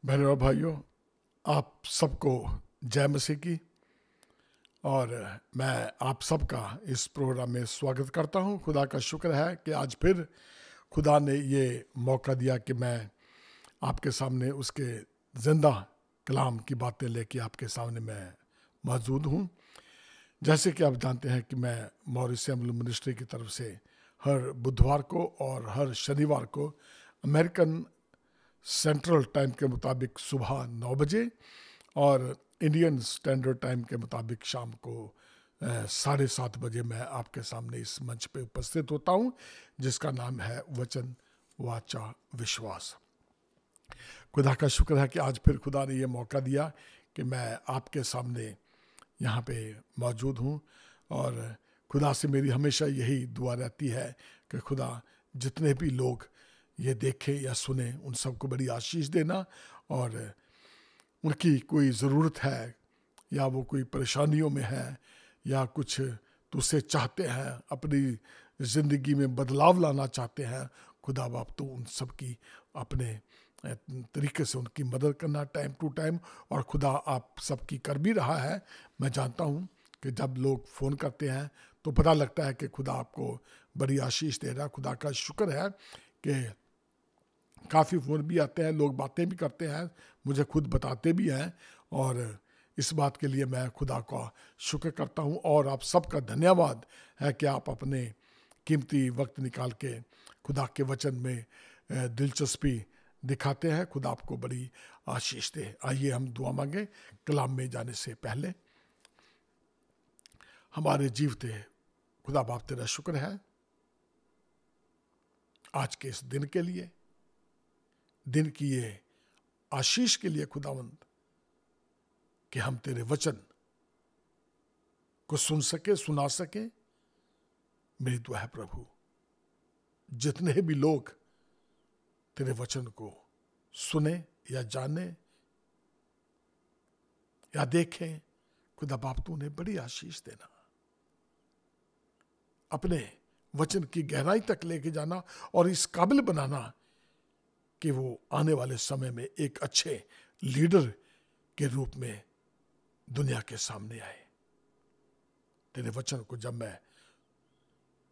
बहनों और भाइयों, आप सबको जय मसीह की। और मैं आप सबका इस प्रोग्राम में स्वागत करता हूं। खुदा का शुक्र है कि आज फिर खुदा ने ये मौका दिया कि मैं आपके सामने उसके जिंदा कलाम की बातें लेके आपके सामने मैं मौजूद हूं। जैसे कि आप जानते हैं कि मैं मॉरिशियम मिनिस्ट्री की तरफ से हर बुधवार को और हर शनिवार को अमेरिकन सेंट्रल टाइम के मुताबिक सुबह 9 बजे और इंडियन स्टैंडर्ड टाइम के मुताबिक शाम को 7:30 बजे मैं आपके सामने इस मंच पे उपस्थित होता हूँ, जिसका नाम है वचन वाचा विश्वास। खुदा का शुक्र है कि आज फिर खुदा ने ये मौका दिया कि मैं आपके सामने यहाँ पे मौजूद हूँ। और खुदा से मेरी हमेशा यही दुआ रहती है कि खुदा जितने भी लोग ये देखें या सुने उन सबको बड़ी आशीष देना, और उनकी कोई ज़रूरत है या वो कोई परेशानियों में है या कुछ तुझसे चाहते हैं, अपनी ज़िंदगी में बदलाव लाना चाहते हैं, खुदा बाप तो उन सब की अपने तरीके से उनकी मदद करना टाइम टू टाइम। और खुदा आप सबकी कर भी रहा है। मैं जानता हूँ कि जब लोग फ़ोन करते हैं तो पता लगता है कि खुदा आपको बड़ी आशीष दे रहा है। खुदा का शुक्र है कि काफ़ी फ़ोन भी आते हैं, लोग बातें भी करते हैं, मुझे खुद बताते भी हैं, और इस बात के लिए मैं खुदा का शुक्र करता हूँ। और आप सबका धन्यवाद है कि आप अपने कीमती वक्त निकाल के खुदा के वचन में दिलचस्पी दिखाते हैं। खुदा आपको बड़ी आशीष दे। आइए हम दुआ मांगे कलाम में जाने से पहले। हमारे जीवते खुदा बाप तेरा शुक्र है आज के इस दिन के लिए, दिन की ये आशीष के लिए खुदावंद, कि हम तेरे वचन को सुन सके, सुना सके। मेरी दुआ है प्रभु, जितने भी लोग तेरे वचन को सुने या जाने या देखें, खुदा बाप तू उन्हें बड़ी आशीष देना, अपने वचन की गहराई तक लेके जाना और इस काबिल बनाना कि वो आने वाले समय में एक अच्छे लीडर के रूप में दुनिया के सामने आए। तेरे वचन को जब मैं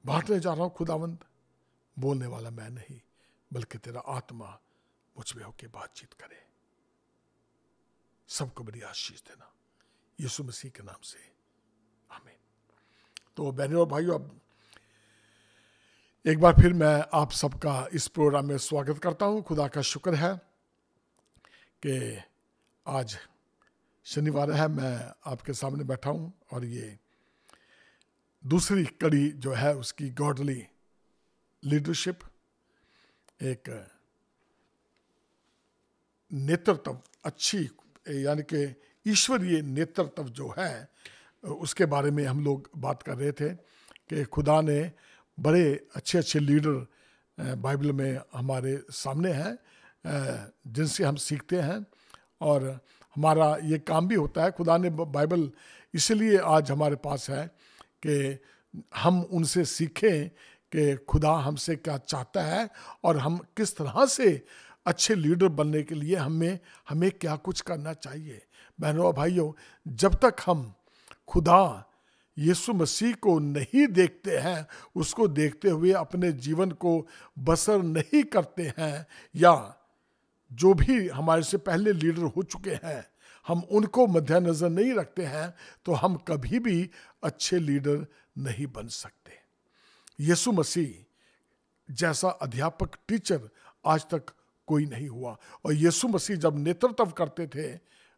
बांटने जा रहा हूं खुदावंद, बोलने वाला मैं नहीं बल्कि तेरा आत्मा मुझ में होकर बातचीत करे। सबको बड़ी आशीष देना यीशु मसीह के नाम से, आमीन। तो बहनों और भाइयों, अब एक बार फिर मैं आप सबका इस प्रोग्राम में स्वागत करता हूं। खुदा का शुक्र है कि आज शनिवार है, मैं आपके सामने बैठा हूं और ये दूसरी कड़ी जो है उसकी गॉडली लीडरशिप, एक नेतृत्व, अच्छी यानी कि ईश्वरीय नेतृत्व जो है उसके बारे में हम लोग बात कर रहे थे कि खुदा ने बड़े अच्छे अच्छे लीडर बाइबल में हमारे सामने हैं, जिनसे हम सीखते हैं और हमारा ये काम भी होता है। खुदा ने बाइबल इसलिए आज हमारे पास है कि हम उनसे सीखें कि खुदा हमसे क्या चाहता है और हम किस तरह से अच्छे लीडर बनने के लिए हमें क्या कुछ करना चाहिए। बहनों और भाइयों, जब तक हम खुदा यीशु मसीह को नहीं देखते हैं, उसको देखते हुए अपने जीवन को बसर नहीं करते हैं, या जो भी हमारे से पहले लीडर हो चुके हैं हम उनको मद्देनजर नहीं रखते हैं, तो हम कभी भी अच्छे लीडर नहीं बन सकते। यीशु मसीह जैसा अध्यापक, टीचर आज तक कोई नहीं हुआ। और यीशु मसीह जब नेतृत्व करते थे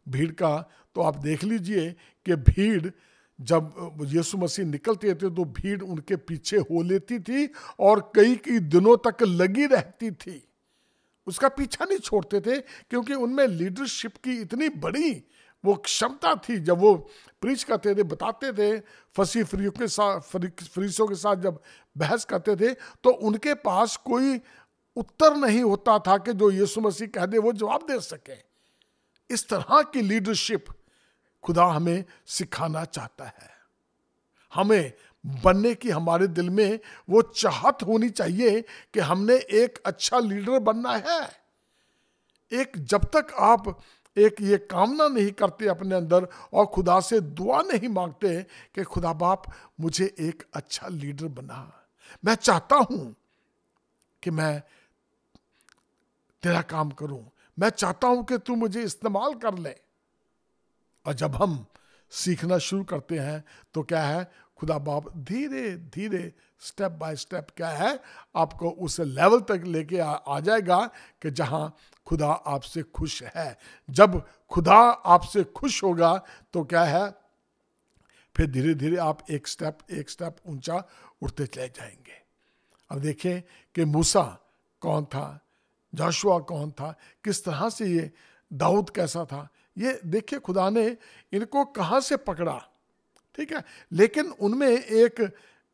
भीड़ का, तो आप देख लीजिए कि भीड़ जब यीशु मसीह निकलते थे तो भीड़ उनके पीछे हो लेती थी और कई दिनों तक लगी रहती थी, उसका पीछा नहीं छोड़ते थे, क्योंकि उनमें लीडरशिप की इतनी बड़ी वो क्षमता थी। जब वो प्रीच करते थे, बताते थे, फरीसियों के साथ जब बहस करते थे, तो उनके पास कोई उत्तर नहीं होता था कि जो यीशु मसीह कह दे वो जवाब दे सके। इस तरह की लीडरशिप खुदा हमें सिखाना चाहता है। हमें बनने की हमारे दिल में वो चाहत होनी चाहिए कि हमने एक अच्छा लीडर बनना है। एक जब तक आप एक ये कामना नहीं करते अपने अंदर और खुदा से दुआ नहीं मांगते कि खुदा बाप मुझे एक अच्छा लीडर बना, मैं चाहता हूं कि मैं तेरा काम करूं, मैं चाहता हूं कि तू मुझे इस्तेमाल कर ले। और जब हम सीखना शुरू करते हैं तो क्या है, खुदा बाप धीरे धीरे स्टेप बाय स्टेप क्या है, आपको उस लेवल तक लेके आ जाएगा कि जहां खुदा आपसे खुश है। जब खुदा आपसे खुश होगा तो क्या है, फिर धीरे धीरे आप एक स्टेप ऊंचा उठते चले जाएंगे। अब देखें कि मूसा कौन था, जोशुआ कौन था, किस तरह से ये दाऊद कैसा था, ये देखिए खुदा ने इनको कहां से पकड़ा, ठीक है, लेकिन उनमें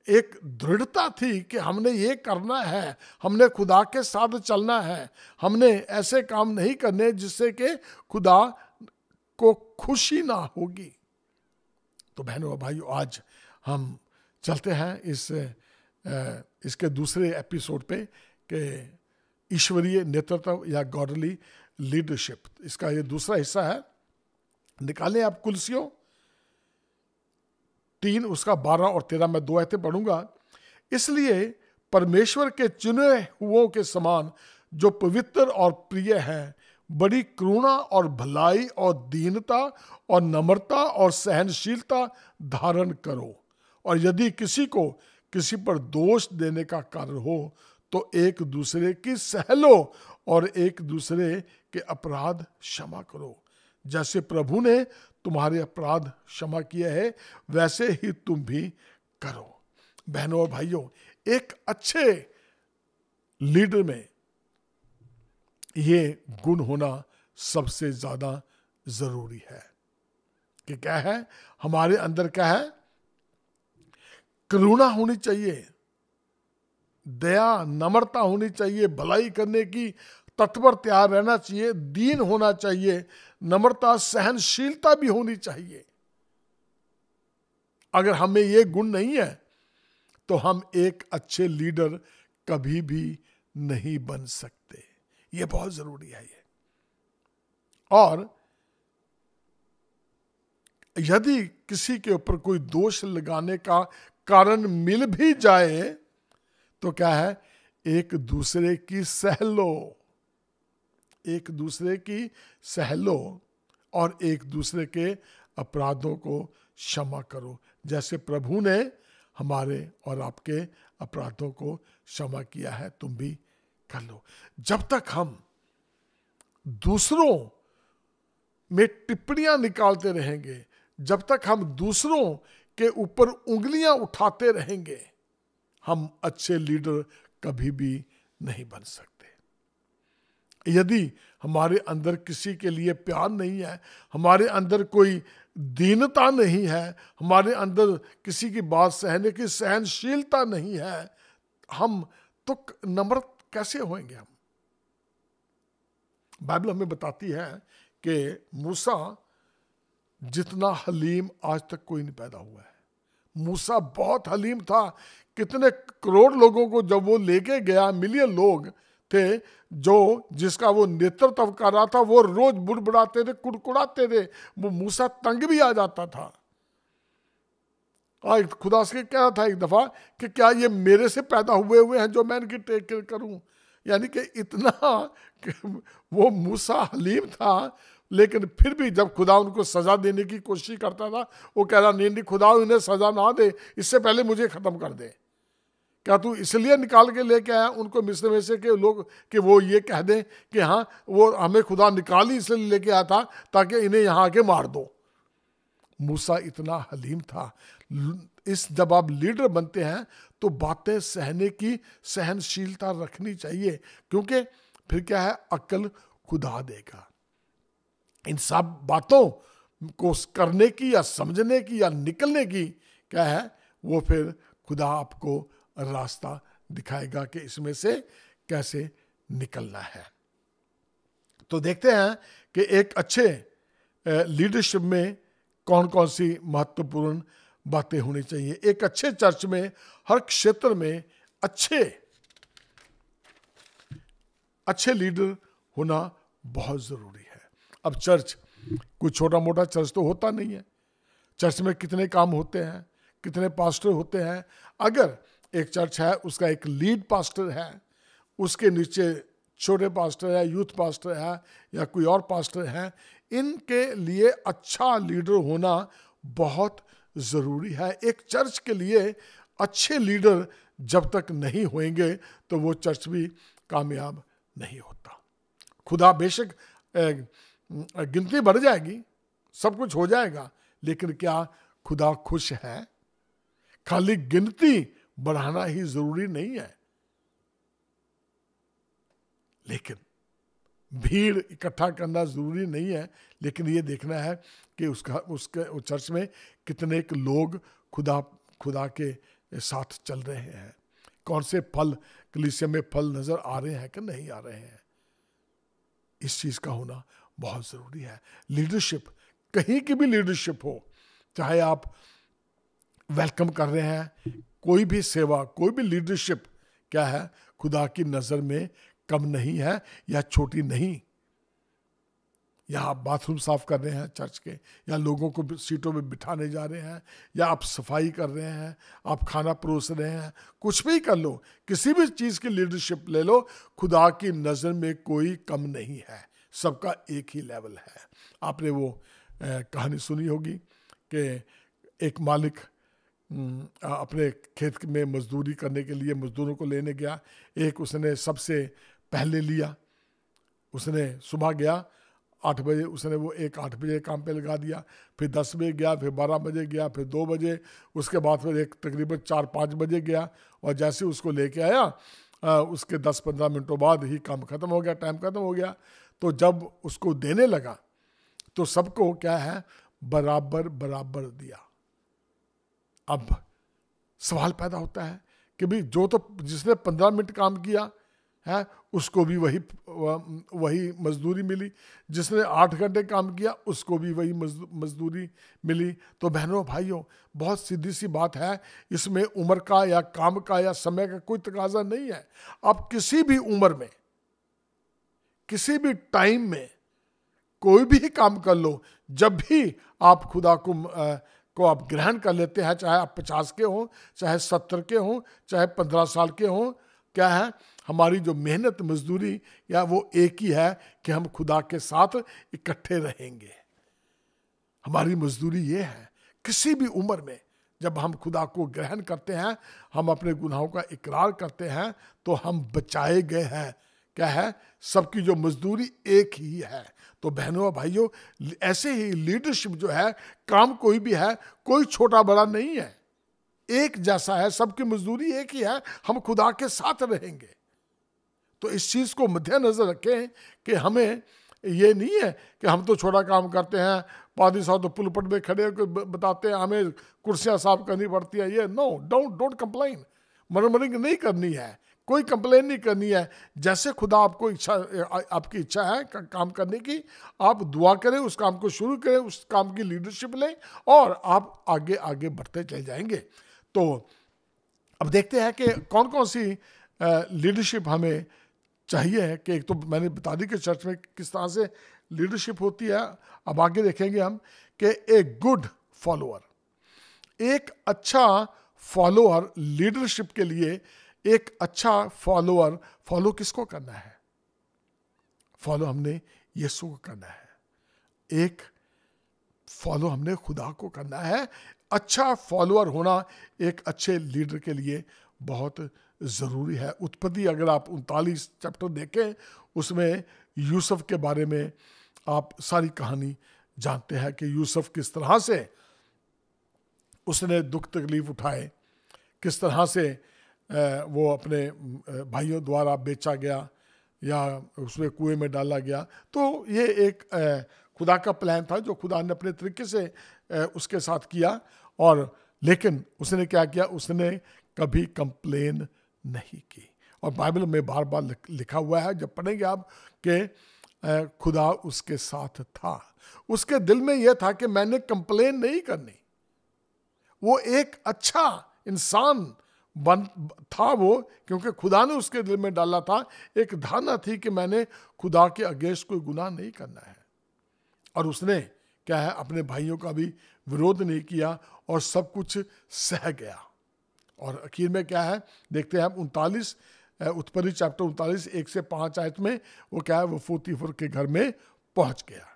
एक दृढ़ता थी कि हमने ये करना है, हमने खुदा के साथ चलना है, हमने ऐसे काम नहीं करने जिससे कि खुदा को खुशी ना होगी। तो बहनों और भाइयों, आज हम चलते हैं इसके दूसरे एपिसोड पे कि ईश्वरीय नेतृत्व या गॉडली लीडरशिप, इसका ये दूसरा हिस्सा है। निकालें आप कुलसियों 3 उसका 12 और 13, मैं 2 आयतें पढ़ूंगा। इसलिए परमेश्वर के चुने हुओं के समान जो पवित्र और प्रिय हैं, बड़ी करुणा और भलाई और दीनता और नम्रता और सहनशीलता धारण करो। और यदि किसी को किसी पर दोष देने का कारण हो तो एक दूसरे की सह लो और एक दूसरे के अपराध क्षमा करो, जैसे प्रभु ने तुम्हारे अपराध क्षमा किए हैं वैसे ही तुम भी करो। बहनों और भाइयों, एक अच्छे लीडर में ये गुण होना सबसे ज्यादा जरूरी है कि क्या है, हमारे अंदर क्या है, करुणा होनी चाहिए, दया नम्रता होनी चाहिए, भलाई करने की तत्पर तैयार रहना चाहिए, दीन होना चाहिए, नम्रता सहनशीलता भी होनी चाहिए। अगर हमें ये गुण नहीं है तो हम एक अच्छे लीडर कभी भी नहीं बन सकते। ये बहुत जरूरी है ये। और यदि किसी के ऊपर कोई दोष लगाने का कारण मिल भी जाए तो क्या है, एक दूसरे की सह लो, एक दूसरे की सह लो और एक दूसरे के अपराधों को क्षमा करो, जैसे प्रभु ने हमारे और आपके अपराधों को क्षमा किया है, तुम भी कर लो। जब तक हम दूसरों में टिप्पणियां निकालते रहेंगे, जब तक हम दूसरों के ऊपर उंगलियां उठाते रहेंगे, हम अच्छे लीडर कभी भी नहीं बन सकते। यदि हमारे अंदर किसी के लिए प्यार नहीं है, हमारे अंदर कोई दीनता नहीं है, हमारे अंदर किसी की बात सहने की सहनशीलता नहीं है, हम तो नम्र कैसे होंगे? हम, बाइबल हमें बताती है कि मूसा जितना हलीम आज तक कोई नहीं पैदा हुआ है। मूसा बहुत हलीम था। कितने करोड़ लोगों को जब वो लेके गया, मिलियन लोग थे जो जिसका वो नेतृत्व कर रहा था, वो रोज बुड़बुड़ाते थे, कुड़कुड़ाते थे, वो मूसा तंग भी आ जाता था। खुदा से कह रहा था एक दफा कि क्या ये मेरे से पैदा हुए हैं जो मैं इनकी टेक केयर करूं? यानी कि इतना कि वो मूसा हलीम था, लेकिन फिर भी जब खुदा उनको सजा देने की कोशिश करता था, वो कह रहा नहीं खुदा इन्हें सजा ना दे, इससे पहले मुझे खत्म कर दे। क्या तू इसलिए निकाल के लेके आया उनको मिस्र में से कि लोग कि वो ये कह दें कि हाँ वो हमें खुदा निकाल ही इसलिए लेके आया था ताकि इन्हें यहाँ आके मार दो? मूसा इतना हलीम था। इस जब आप लीडर बनते हैं तो बातें सहने की सहनशीलता रखनी चाहिए, क्योंकि फिर क्या है, अक्ल खुदा देगा। इन सब बातों को करने की या समझने की या निकलने की क्या है, वो फिर खुदा आपको रास्ता दिखाएगा कि इसमें से कैसे निकलना है। तो देखते हैं कि एक अच्छे लीडरशिप में कौन कौन सी महत्वपूर्ण बातें होनी चाहिए। एक अच्छे चर्च में हर क्षेत्र में अच्छे लीडर होना बहुत ज़रूरी है। अब चर्च कोई छोटा मोटा चर्च तो होता नहीं है। चर्च में कितने काम होते हैं, कितने पास्टर होते हैं। अगर एक चर्च है, उसका एक लीड पास्टर है, उसके नीचे छोटे पास्टर है, यूथ पास्टर है या कोई और पास्टर है, इनके लिए अच्छा लीडर होना बहुत ज़रूरी है। एक चर्च के लिए अच्छे लीडर जब तक नहीं होंगे तो वो चर्च भी कामयाब नहीं होता। खुदा बेशक गिनती बढ़ जाएगी, सब कुछ हो जाएगा, लेकिन क्या खुदा खुश है? खाली गिनती बढ़ाना ही जरूरी नहीं है, लेकिन भीड़ इकट्ठा करना जरूरी नहीं है। लेकिन ये देखना है कि उसके चर्च में कितने लोग खुदा के साथ चल रहे हैं, कौन से फल कलीसिया में फल नजर आ रहे हैं कि नहीं आ रहे हैं। इस चीज का होना बहुत जरूरी है। लीडरशिप, कहीं की भी लीडरशिप हो, चाहे आप वेलकम कर रहे हैं, कोई भी सेवा, कोई भी लीडरशिप क्या है, खुदा की नजर में कम नहीं है या छोटी नहीं। या आप बाथरूम साफ कर रहे हैं चर्च के, या लोगों को सीटों में बिठाने जा रहे हैं, या आप सफाई कर रहे हैं, आप खाना परोस रहे हैं, कुछ भी कर लो, किसी भी चीज की लीडरशिप ले लो, खुदा की नजर में कोई कम नहीं है, सबका एक ही लेवल है। आपने वो कहानी सुनी होगी कि एक मालिक अपने खेत में मजदूरी करने के लिए मजदूरों को लेने गया। एक उसने सबसे पहले लिया, उसने सुबह गया 8 बजे, उसने वो 8 बजे काम पे लगा दिया, फिर 10 बजे गया, फिर 12 बजे गया, फिर 2 बजे, उसके बाद फिर एक तकरीबन 4-5 बजे गया, और जैसे उसको लेके आया उसके 10-15 मिनटों बाद ही काम खत्म हो गया, टाइम खत्म हो गया। तो जब उसको देने लगा तो सबको क्या है, बराबर बराबर दिया। अब सवाल पैदा होता है कि भाई जो तो जिसने 15 मिनट काम किया है उसको भी वही मजदूरी मिली, जिसने 8 घंटे काम किया उसको भी वही मजदूरी मिली। तो बहनों भाइयों, बहुत सीधी सी बात है, इसमें उम्र का या काम का या समय का कोई तकाजा नहीं है। आप किसी भी उम्र में, किसी भी टाइम में कोई भी काम कर लो, जब भी आप खुदा को आप ग्रहण कर लेते हैं, चाहे आप 50 के हों, चाहे 70 के हों, चाहे 15 साल के हों, क्या है, हमारी जो मेहनत मजदूरी या वो एक ही है कि हम खुदा के साथ इकट्ठे रहेंगे। हमारी मजदूरी ये है। किसी भी उम्र में जब हम खुदा को ग्रहण करते हैं, हम अपने गुनाहों का इकरार करते हैं, तो हम बचाए गए हैं। क्या है, सबकी जो मजदूरी एक ही है। तो बहनों और भाइयों, ऐसे ही लीडरशिप जो है, काम कोई भी है, कोई छोटा बड़ा नहीं है, एक जैसा है, सबकी मजदूरी एक ही है, हम खुदा के साथ रहेंगे। तो इस चीज को मद्देनजर रखें कि हमें ये नहीं है कि हम तो छोटा काम करते हैं, पादी साहब तो पुलपट में खड़े होकर बताते हैं हमें कुर्सियां साफ करनी पड़ती है। ये नो, डोंट कंप्लेन, मरमरिंग नहीं करनी है, कोई कंप्लेन नहीं करनी है। जैसे खुदा आपको आपकी इच्छा है काम करने की, आप दुआ करें, उस काम को शुरू करें, उस काम की लीडरशिप लें और आप आगे आगे बढ़ते चले जाएंगे। तो अब देखते हैं कि कौन कौन सी लीडरशिप हमें चाहिए। कि एक तो मैंने बता दी कि चर्च में किस तरह से लीडरशिप होती है। अब आगे देखेंगे हम कि एक गुड फॉलोअर, एक अच्छा फॉलोअर, लीडरशिप के लिए एक अच्छा फॉलोअर, फॉलो किसको करना है? फॉलो हमने यीशु को करना है। एक फॉलो हमने खुदा को करना है। अच्छा फॉलोअर होना एक अच्छे लीडर के लिए बहुत जरूरी है। उत्पत्ति अगर आप 39 चैप्टर देखें, उसमें यूसुफ के बारे में आप सारी कहानी जानते हैं कि यूसुफ किस तरह से उसने दुख तकलीफ उठाए, किस तरह से वो अपने भाइयों द्वारा बेचा गया या उसमें कुएं में डाला गया। तो ये एक खुदा का प्लान था जो खुदा ने अपने तरीके से उसके साथ किया। और लेकिन उसने क्या किया, उसने कभी कंप्लेन नहीं की। और बाइबल में बार बार लिखा हुआ है, जब पढ़ेंगे आप, कि खुदा उसके साथ था। उसके दिल में यह था कि मैंने कंप्लेन नहीं करनी। वो एक अच्छा इंसान बन था वो, क्योंकि खुदा ने उसके दिल में डाला था, एक धारणा थी कि मैंने खुदा के अगेंस्ट कोई गुनाह नहीं करना है। और उसने क्या है, अपने भाइयों का भी विरोध नहीं किया और सब कुछ सह गया। और आखिर में क्या है, देखते हैं हम 39 उत्पत्ति चैप्टर 39 1 से 5 आयत में, वो क्या है, वो पोतीफर के घर में पहुंच गया।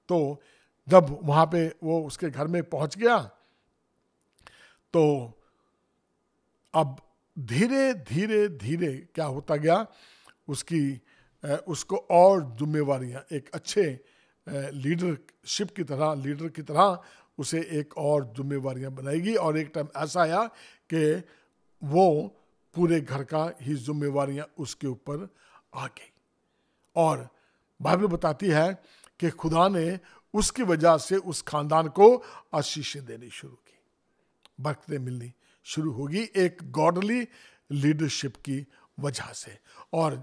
तो जब वहां पे वो उसके घर में पहुंच गया, तो अब धीरे धीरे धीरे क्या होता गया, उसको और जिम्मेवारियां, एक अच्छे लीडर की तरह उसे एक और जिम्मेवारियां बनाएगी। और एक टाइम ऐसा आया कि वो पूरे घर का ही जिम्मेवारियां उसके ऊपर आ गई। और बाइबल बताती है कि खुदा ने उसकी वजह से उस खानदान को आशीषें देनी शुरू की, बरकतें मिलनी शुरू होगी, एक गॉडली लीडरशिप की वजह से। और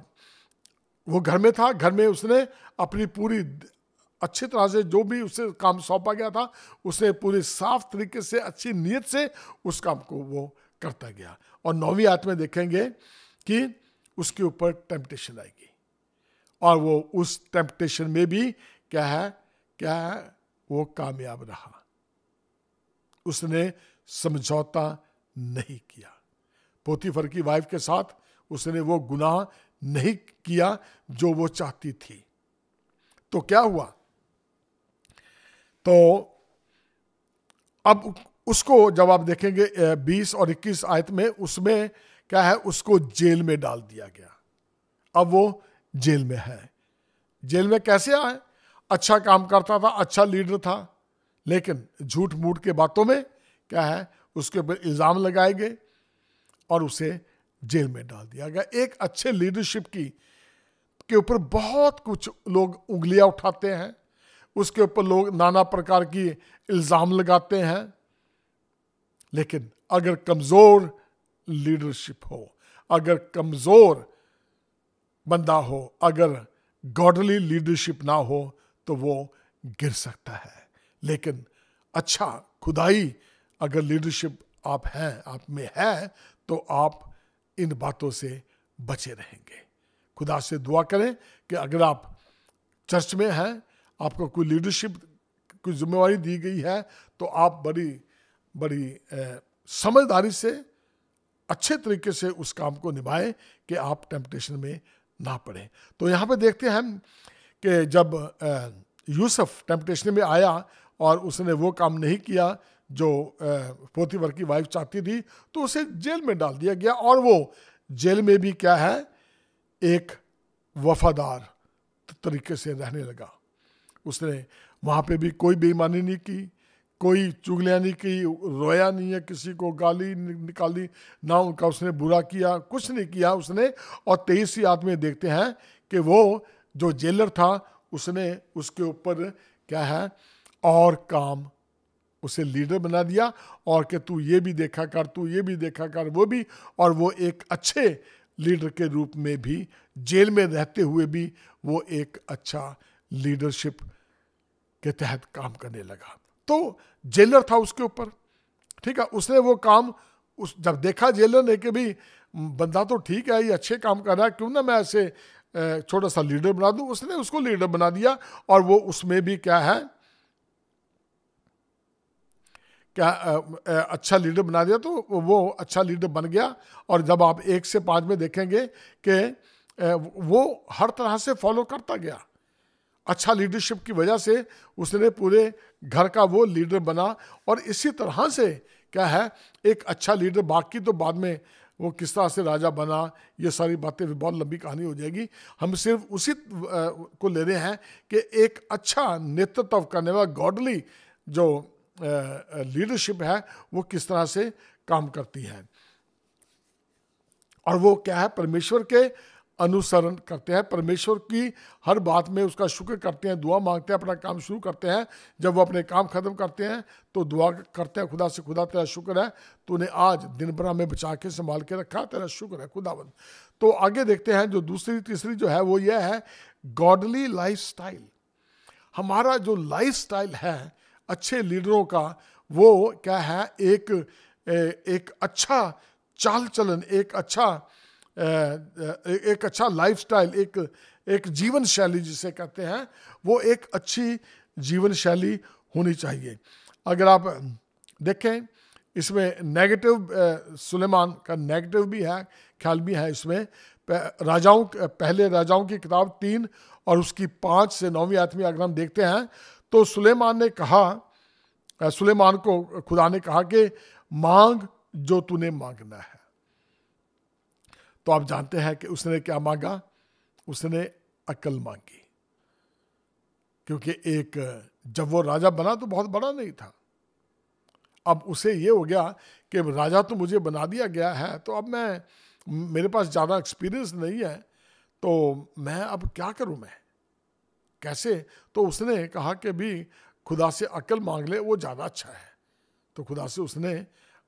वो घर में था, घर में उसने अपनी पूरी अच्छी तरह से जो भी उसे काम सौंपा गया था, उसने पूरी साफ तरीके से अच्छी नीयत से उस काम को वो करता गया। और 9वीं आयत में देखेंगे कि उसके ऊपर टेम्पटेशन आएगी, और वो उस टेम्पटेशन में भी क्या है, वो कामयाब रहा। उसने समझौता नहीं किया, पोतीफर की वाइफ के साथ उसने वो गुनाह नहीं किया जो वो चाहती थी। तो क्या हुआ, तो अब उसको जब आप देखेंगे 20 और 21 आयत में, उसमें क्या है, उसको जेल में डाल दिया गया। अब वो जेल में है। जेल में कैसे आए, अच्छा काम करता था, अच्छा लीडर था, लेकिन झूठ मूठ के बातों में क्या है, उसके ऊपर इल्जाम लगाए गए और उसे जेल में डाल दिया गया। एक अच्छे लीडरशिप के ऊपर बहुत कुछ लोग उंगलियां उठाते हैं, उसके ऊपर लोग नाना प्रकार की इल्जाम लगाते हैं, लेकिन अगर कमजोर लीडरशिप हो, अगर कमजोर बंदा हो, अगर गॉडली लीडरशिप ना हो, तो वो गिर सकता है। लेकिन अच्छा खुदाई अगर लीडरशिप आप में है, तो आप इन बातों से बचे रहेंगे। खुदा से दुआ करें कि अगर आप चर्च में हैं, आपको कोई लीडरशिप कोई जिम्मेवारी दी गई है, तो आप बड़ी समझदारी से अच्छे तरीके से उस काम को निभाएं कि आप टेम्पटेशन में ना पड़े। तो यहाँ पे देखते हैं कि जब यूसुफ टेम्पटेशन में आया और उसने वो काम नहीं किया जो पोतीफर की वाइफ चाहती थी, तो उसे जेल में डाल दिया गया। और वो जेल में भी क्या है, एक वफादार तरीके से रहने लगा। उसने वहाँ पे भी कोई बेईमानी नहीं की, कोई चुगलियाँ नहीं की, रोया नहीं है, किसी को गाली निकाली ना, उनका उसने बुरा किया, कुछ नहीं किया उसने। और 23वीं आयत में देखते हैं कि वो जो जेलर था, उसने उसके ऊपर क्या है, और काम उसे लीडर बना दिया, और कि तू ये भी देखा कर, तू ये भी देखा कर, वो भी। और वो एक अच्छे लीडर के रूप में भी जेल में रहते हुए भी वो एक अच्छा लीडरशिप के तहत काम करने लगा। तो जेलर था उसके ऊपर, ठीक है, उसने वो काम जब देखा जेलर ने कि भी बंदा तो ठीक है, ये अच्छे काम कर रहा है, क्यों ना मैं ऐसे छोटा सा लीडर बना दूं, उसने उसको लीडर बना दिया। और वो उसमें भी क्या है, क्या अच्छा लीडर बना दिया, तो वो अच्छा लीडर बन गया। और जब आप 1 से 5 में देखेंगे कि वो हर तरह से फॉलो करता गया, अच्छा लीडरशिप की वजह से उसने पूरे घर का वो लीडर बना। और इसी तरह से क्या है, एक अच्छा लीडर, बाकी तो बाद में वो किस तरह से राजा बना, ये सारी बातें भी बहुत लंबी कहानी हो जाएगी। हम सिर्फ उसी को ले रहे हैं कि एक अच्छा नेतृत्व करने वाला गॉडली जो लीडरशिप है, वो किस तरह से काम करती है। और वो क्या है, परमेश्वर के अनुसरण करते हैं, परमेश्वर की हर बात में उसका शुक्र करते हैं, दुआ मांगते हैं, अपना काम शुरू करते हैं। जब वो अपने काम खत्म करते हैं तो दुआ करते हैं खुदा से, खुदा तेरा शुक्र है, तूने आज दिन भर में बचा के संभाल के रखा, तेरा शुक्र है खुदावंद। तो आगे देखते हैं, जो दूसरी तीसरी जो है वो ये है, गॉडली लाइफस्टाइल। हमारा जो लाइफस्टाइल है अच्छे लीडरों का, वो क्या है, एक अच्छा चाल चलन, एक अच्छा लाइफस्टाइल, एक जीवन शैली जिसे कहते हैं, वो एक अच्छी जीवन शैली होनी चाहिए। अगर आप देखें इसमें नेगेटिव, सुलेमान का नेगेटिव भी है, ख्याल भी है इसमें। पहले राजाओं की किताब 3 और उसकी 5 से 9वीं आयत में अगर हम देखते हैं तो सुलेमान को खुदा ने कहा कि मांग जो तूने मांगना है। तो आप जानते हैं कि उसने क्या मांगा, उसने अक्ल मांगी, क्योंकि जब वो राजा बना तो बहुत बड़ा नहीं था। अब उसे ये हो गया कि राजा तो मुझे बना दिया गया है, तो अब मेरे पास ज़्यादा एक्सपीरियंस नहीं है, तो मैं अब क्या करूं, मैं कैसे। तो उसने कहा कि भी खुदा से अक्ल मांग ले, वो ज़्यादा अच्छा है। तो खुदा से उसने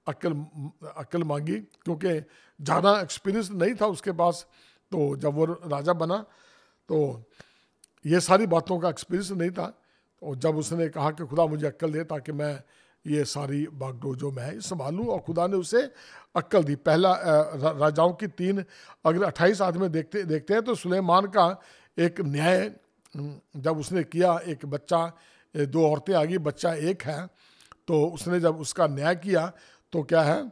अक्ल मांगी, क्योंकि ज़्यादा एक्सपीरियंस नहीं था उसके पास। तो जब वो राजा बना तो ये सारी बातों का एक्सपीरियंस नहीं था। और जब उसने कहा कि खुदा मुझे अक्ल दे ताकि मैं ये सारी बागडोर जो मैं संभालूं, और खुदा ने उसे अक्ल दी। पहला राजाओं की 3 अगर 28 आदमी देखते हैं तो सुलेमान का एक न्याय जब उसने किया, एक बच्चा, 2 औरतें आ गई, बच्चा एक है, तो उसने जब उसका न्याय किया तो क्या है,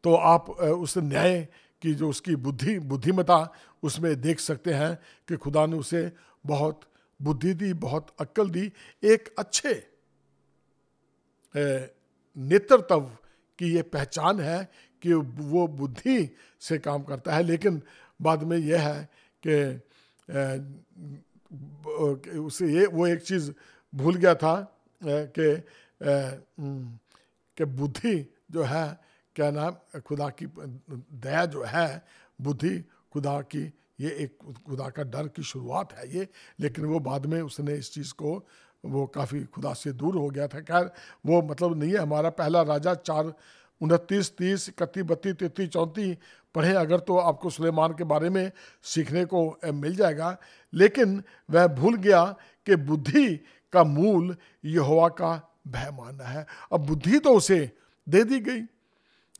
तो आप उस न्याय की जो उसकी बुद्धिमता उसमें देख सकते हैं कि खुदा ने उसे बहुत बुद्धि दी, बहुत अक्ल दी, एक अच्छे नेतृत्व की ये पहचान है कि वो बुद्धि से काम करता है। लेकिन बाद में यह है कि उसे वो एक चीज़ भूल गया था कि बुद्धि जो है, क्या नाम, खुदा की दया जो है, बुद्धि खुदा की, ये एक खुदा का डर की शुरुआत है ये। लेकिन वो बाद में उसने इस चीज़ को, वो काफ़ी खुदा से दूर हो गया था। खैर वो मतलब नहीं है। हमारा पहला राजा 4, 29, 30, 31, 32, 33, 34 पढ़े अगर तो आपको सुलेमान के बारे में सीखने को मिल जाएगा। लेकिन वह भूल गया कि बुद्धि का मूल यहोवा का भय मानना है। अब बुद्धि तो उसे दे दी गई,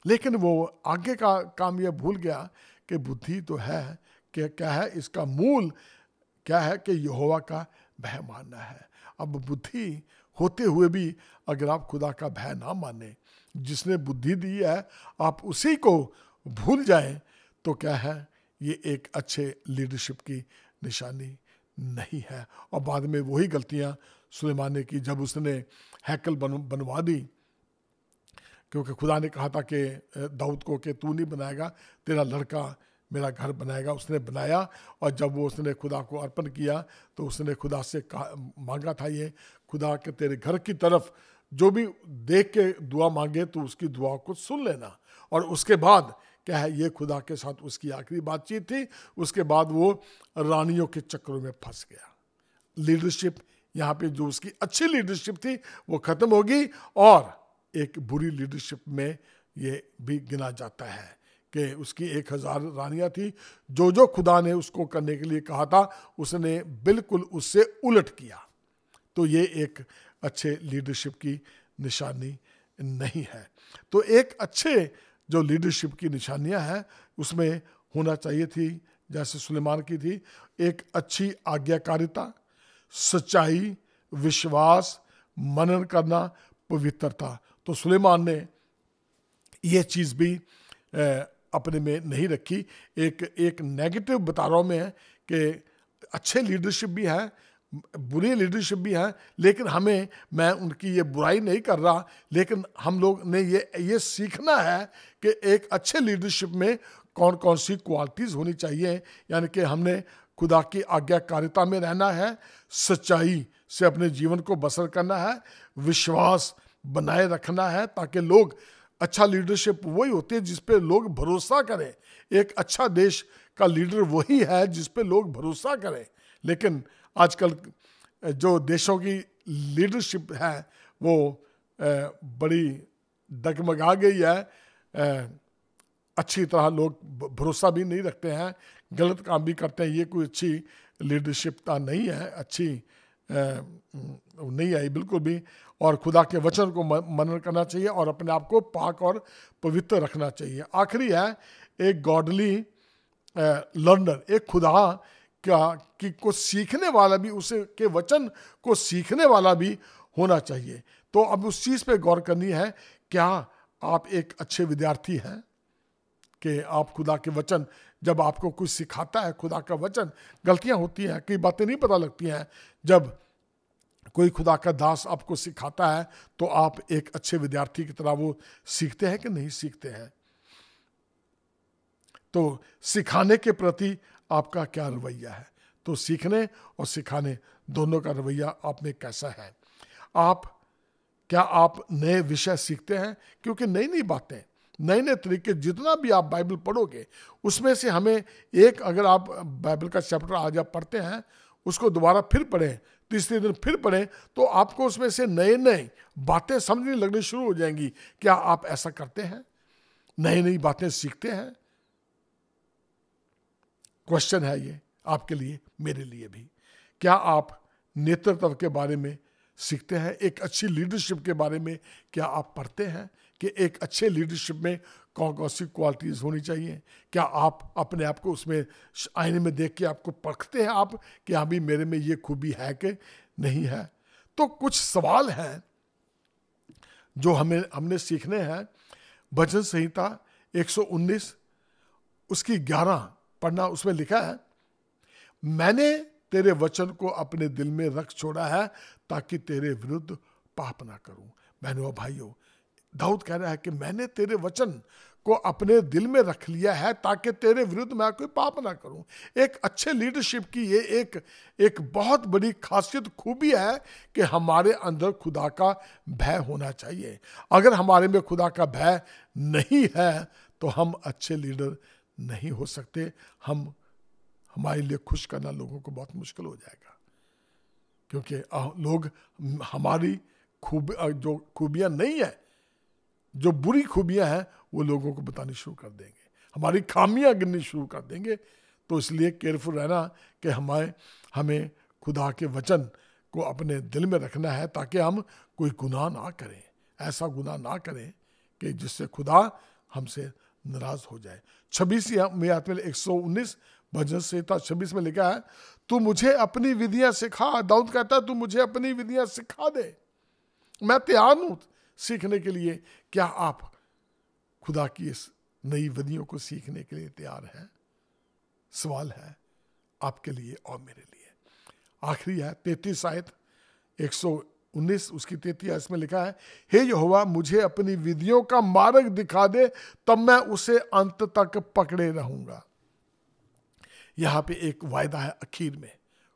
लेकिन वो आगे का काम यह भूल गया कि बुद्धि तो है कि क्या है, इसका मूल क्या है कि यहोवा का भय मानना है। अब बुद्धि होते हुए भी अगर आप खुदा का भय ना माने, जिसने बुद्धि दी है, आप उसी को भूल जाएं, तो क्या है, ये एक अच्छे लीडरशिप की निशानी नहीं है। और बाद में वही गलतियां सुलेमान ने की जब उसने हैकल बनवा दी, क्योंकि खुदा ने कहा था कि दाऊद को कि तू नहीं बनाएगा, तेरा लड़का मेरा घर बनाएगा। उसने बनाया, और जब वो उसने खुदा को अर्पण किया तो उसने खुदा से मांगा था ये, खुदा के तेरे घर की तरफ जो भी देख के दुआ मांगे तो उसकी दुआ को सुन लेना। और उसके बाद क्या है, ये खुदा के साथ उसकी आखिरी बातचीत थी। उसके बाद वो रानियों के चक्करों में फंस गया। लीडरशिप यहाँ पे जो उसकी अच्छी लीडरशिप थी वो खत्म होगी, और एक बुरी लीडरशिप में ये भी गिना जाता है कि उसकी 1000 रानियां थी। जो खुदा ने उसको करने के लिए कहा था उसने बिल्कुल उससे उलट किया। तो ये एक अच्छे लीडरशिप की निशानी नहीं है। तो एक अच्छे जो लीडरशिप की निशानियां हैं उसमें होना चाहिए थी, जैसे सुलेमान की थी, एक अच्छी आज्ञाकारिता, सच्चाई, विश्वास, मनन करना, पवित्रता। तो सुलेमान ने यह चीज़ भी अपने में नहीं रखी। एक नेगेटिव बता रहा हूँ मैं कि अच्छे लीडरशिप भी है, बुरी लीडरशिप भी है, लेकिन मैं उनकी ये बुराई नहीं कर रहा, लेकिन हम लोग ने ये सीखना है कि एक अच्छे लीडरशिप में कौन कौन सी क्वालिटीज़ होनी चाहिए। यानी कि हमने खुदा की आज्ञाकारिता में रहना है, सच्चाई से अपने जीवन को बसर करना है, विश्वास बनाए रखना है, ताकि लोग, अच्छा लीडरशिप वही होती है जिस पे लोग भरोसा करें। एक अच्छा देश का लीडर वही है जिस पे लोग भरोसा करें। लेकिन आजकल जो देशों की लीडरशिप है वो बड़ी डगमगा गई है। अच्छी तरह लोग भरोसा भी नहीं रखते हैं, गलत काम भी करते हैं। ये कोई अच्छी लीडरशिपता नहीं है, अच्छी नहीं आई बिल्कुल भी। और खुदा के वचन को मनन करना चाहिए और अपने आप को पाक और पवित्र रखना चाहिए। आखिरी है, एक गॉडली लर्नर, एक खुदा की को सीखने वाला भी, उसे के वचन को सीखने वाला भी होना चाहिए। तो अब उस चीज़ पे गौर करनी है, क्या आप एक अच्छे विद्यार्थी हैं कि आप खुदा के वचन, जब आपको कुछ सिखाता है खुदा का वचन, गलतियां होती हैं, कई बातें नहीं पता लगती हैं, जब कोई खुदा का दास आपको सिखाता है तो आप एक अच्छे विद्यार्थी की तरह वो सीखते हैं कि नहीं सीखते हैं। तो सिखाने के प्रति आपका क्या रवैया है? तो सीखने और सिखाने दोनों का रवैया आप में कैसा है? क्या आप नए विषय सीखते हैं? क्योंकि नई नई बातें, नए नए तरीके, जितना भी आप बाइबल पढ़ोगे उसमें से हमें एक, अगर आप बाइबल का चैप्टर आज आप पढ़ते हैं, उसको दोबारा फिर पढ़ें, तीसरे दिन फिर पढ़ें, तो आपको उसमें से नए नए बातें समझने लगनी शुरू हो जाएंगी। क्या आप ऐसा करते हैं? नई नई बातें सीखते हैं? क्वेश्चन है ये आपके लिए, मेरे लिए भी। क्या आप नेतृत्व के बारे में सीखते हैं? एक अच्छी लीडरशिप के बारे में क्या आप पढ़ते हैं कि एक अच्छे लीडरशिप में कौन कौन सी क्वालिटीज होनी चाहिए? क्या आप अपने आप को उसमें आईने में देख के आपको परखते हैं आप कि हाँ भी मेरे में ये खूबी है कि नहीं है? तो कुछ सवाल हैं जो हमने सीखने हैं। भजन संहिता 119 उसकी 11 पढ़ना, उसमें लिखा है, मैंने तेरे वचन को अपने दिल में रख छोड़ा है ताकि तेरे विरुद्ध पाप ना करूं। बहनों और भाइयों, दाऊद कह रहा है कि मैंने तेरे वचन को अपने दिल में रख लिया है ताकि तेरे विरुद्ध मैं कोई पाप ना करूं। एक अच्छे लीडरशिप की ये एक बहुत बड़ी खासियत, खूबी है कि हमारे अंदर खुदा का भय होना चाहिए। अगर हमारे में खुदा का भय नहीं है तो हम अच्छे लीडर नहीं हो सकते। हमारे लिए खुश करना लोगों को बहुत मुश्किल हो जाएगा, क्योंकि लोग हमारी जो खूबियां नहीं है, जो बुरी खूबियां हैं, वो लोगों को बतानी शुरू कर देंगे, हमारी खामियां गिननी शुरू कर देंगे। तो इसलिए केयरफुल रहना कि हमें खुदा के वचन को अपने दिल में रखना है ताकि हम कोई गुनाह ना करें, ऐसा गुनाह ना करें कि जिससे खुदा हमसे नाराज हो जाए। 26 में आयत में 119 भजन संहिता 26 में लिखा है, तू मुझे अपनी विधियां सिखा। दाऊद कहता है, तू मुझे अपनी विधियां सिखा दे, मैं तैयार हूं सीखने के लिए। क्या आप खुदा की इस नई विधियों को सीखने के लिए तैयार हैं? सवाल है आपके लिए और मेरे लिए। आखिरी है 33 आयत 119 उसकी 33 आयत में लिखा है, हे यहोवा मुझे अपनी विधियों का मार्ग दिखा दे, तब मैं उसे अंत तक पकड़े रहूंगा। यहां पे एक वायदा है आखिर में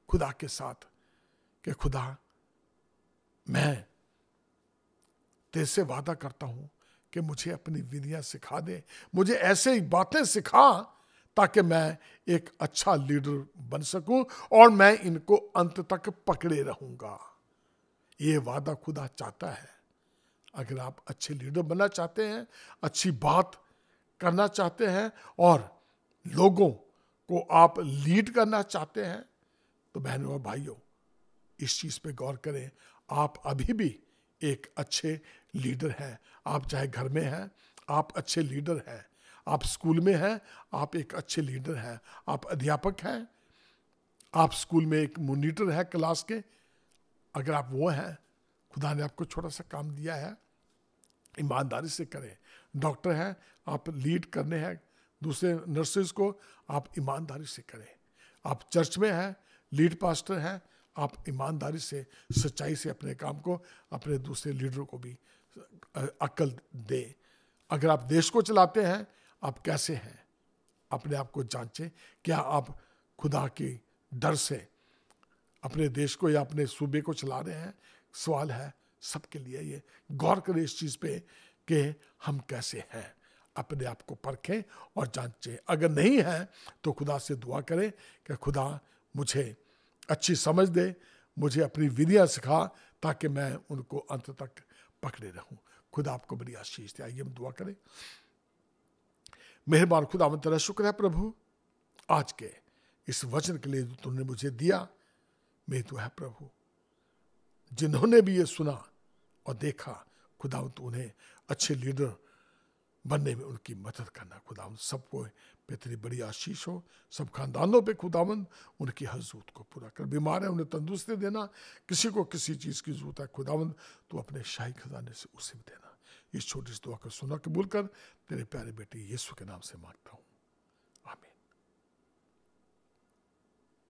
खुदा के साथ कि खुदा, मैं तेरे से वादा करता हूं कि मुझे अपनी विधियां सिखा दे, मुझे ऐसे ही बातें सिखा ताकि मैं एक अच्छा लीडर बन सकूं और मैं इनको अंत तक पकड़े रहूंगा। ये वादा खुदा चाहता है। अगर आप अच्छे लीडर बनना चाहते हैं, अच्छी बात करना चाहते हैं और लोगों को आप लीड करना चाहते हैं, तो बहनों और भाइयों, इस चीज पे गौर करें। आप अभी भी एक अच्छे लीडर हैं। आप चाहे घर में हैं, आप अच्छे लीडर हैं। आप स्कूल में हैं, आप एक अच्छे लीडर हैं। आप अध्यापक हैं, आप स्कूल में एक मॉनिटर है क्लास के, अगर आप वो हैं, खुदा ने आपको छोटा सा काम दिया है, ईमानदारी से करें। डॉक्टर हैं, आप लीड करने हैं दूसरे नर्सेज को, आप ईमानदारी से करें। आप चर्च में हैं, लीड पास्टर हैं, आप ईमानदारी से, सच्चाई से अपने काम को, अपने दूसरे लीडरों को भी अक्ल दे। अगर आप देश को चलाते हैं, आप कैसे हैं? अपने आप को जांचें। क्या आप खुदा की डर से अपने देश को या अपने सूबे को चला रहे हैं? सवाल है सबके लिए। ये गौर करें इस चीज पे कि हम कैसे हैं, अपने आप को परखें और जांचें। अगर नहीं है तो खुदा से दुआ करें कि खुदा मुझे अच्छी समझ दे, मुझे अपनी विधियां सिखा ताकि मैं उनको अंत तक पकड़े रहूं। खुदा आपको बड़ी आशीष दे। आइए हम दुआ करें। मेहरबान खुदा, तेरा शुक्र है प्रभु आज के इस वचन के लिए जो तुमने मुझे दिया। मैं तू है प्रभु, जिन्होंने भी ये सुना और देखा, खुदावंद उन्हें अच्छे लीडर बनने में उनकी मदद करना। खुदावंद सबको पे तेरी बड़ी आशीष हो, सब खानदानों पे खुदावंद उनकी हर जरूरत को पूरा कर। बीमार है उन्हें तंदुरुस्ती देना, किसी को किसी चीज़ की जरूरत है खुदावंद तो अपने शाही खजाने से उसे भी देना। इस छोटी सी दुआ को सुना कबूल कर, तेरे प्यारे बेटे यीशु के नाम से मांगता हूँ, आमीन।